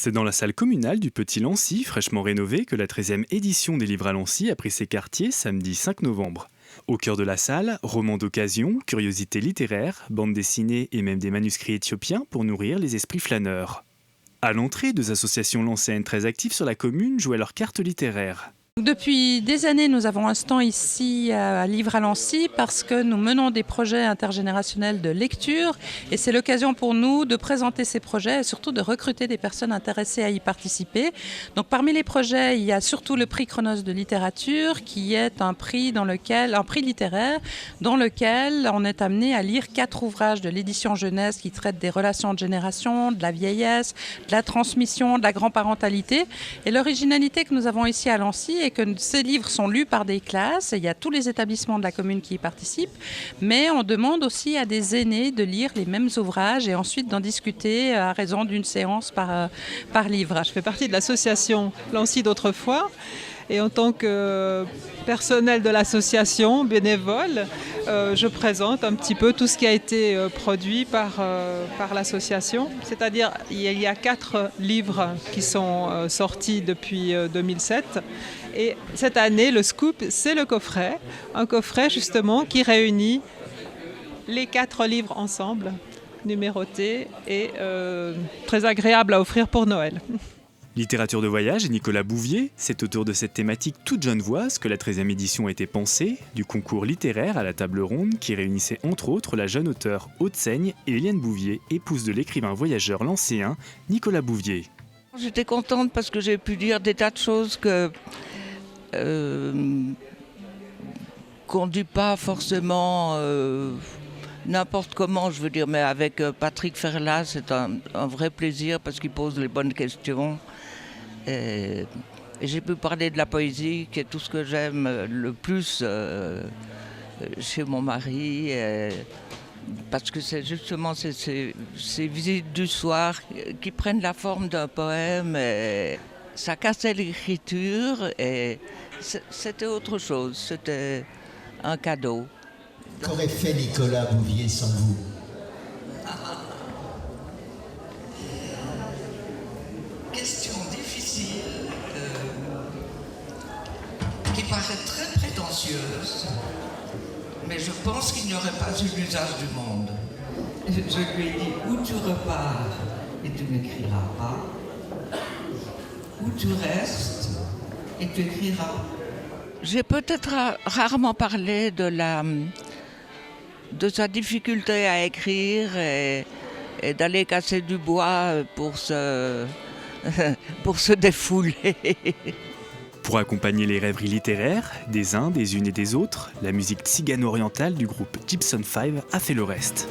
C'est dans la salle communale du Petit Lancy, fraîchement rénovée, que la 13e édition des Livres à Lancy a pris ses quartiers samedi 5 novembre. Au cœur de la salle, romans d'occasion, curiosités littéraires, bandes dessinées et même des manuscrits éthiopiens pour nourrir les esprits flâneurs. À l'entrée, deux associations lancéennes très actives sur la commune jouaient leurs cartes littéraires. Depuis des années, nous avons un stand ici à Livres à Lancy parce que nous menons des projets intergénérationnels de lecture et c'est l'occasion pour nous de présenter ces projets et surtout de recruter des personnes intéressées à y participer. Donc parmi les projets, il y a surtout le prix Chronos de littérature qui est un prix littéraire dans lequel on est amené à lire 4 ouvrages de l'édition jeunesse qui traitent des relations de génération, de la vieillesse, de la transmission, de la grand-parentalité. Et l'originalité que nous avons ici à Lancy et que ces livres sont lus par des classes. Il y a tous les établissements de la commune qui y participent, mais on demande aussi à des aînés de lire les mêmes ouvrages et ensuite d'en discuter à raison d'une séance par livre. Je fais partie de l'association Lancy d'autrefois et en tant que personnel de l'association, bénévole, je présente un petit peu tout ce qui a été produit par l'association. C'est-à-dire, il y a 4 livres qui sont sortis depuis 2007. Et cette année, le scoop, c'est le coffret. Un coffret, justement, qui réunit les 4 livres ensemble, numérotés et très agréable à offrir pour Noël. Littérature de voyage et Nicolas Bouvier, c'est autour de cette thématique toute genevoise que la 13e édition a été pensée, du concours littéraire à la table ronde qui réunissait entre autres la jeune auteure Haute-Seigne et Eliane Bouvier, épouse de l'écrivain voyageur lancéen Nicolas Bouvier. J'étais contente parce que j'ai pu dire des tas de choses qu'on ne dit pas forcément n'importe comment, je veux dire, mais avec Patrick Ferlat, c'est un vrai plaisir parce qu'il pose les bonnes questions. Et j'ai pu parler de la poésie, qui est tout ce que j'aime le plus chez mon mari. Parce que c'est justement ces visites du soir qui prennent la forme d'un poème. Et ça cassait l'écriture et c'était autre chose, c'était un cadeau. Qu'aurait fait Nicolas Bouvier sans vous ? Question difficile, qui paraît très prétentieuse, mais je pense qu'il n'y aurait pas eu l'usage du monde. Je lui ai dit, ou tu repars et tu n'écriras pas, ou tu restes et tu écriras. J'ai peut-être rarement parlé de sa difficulté à écrire et d'aller casser du bois pour se défouler. Pour accompagner les rêveries littéraires, des uns, des unes et des autres, la musique tzigano-orientale du groupe Gibson 5 a fait le reste.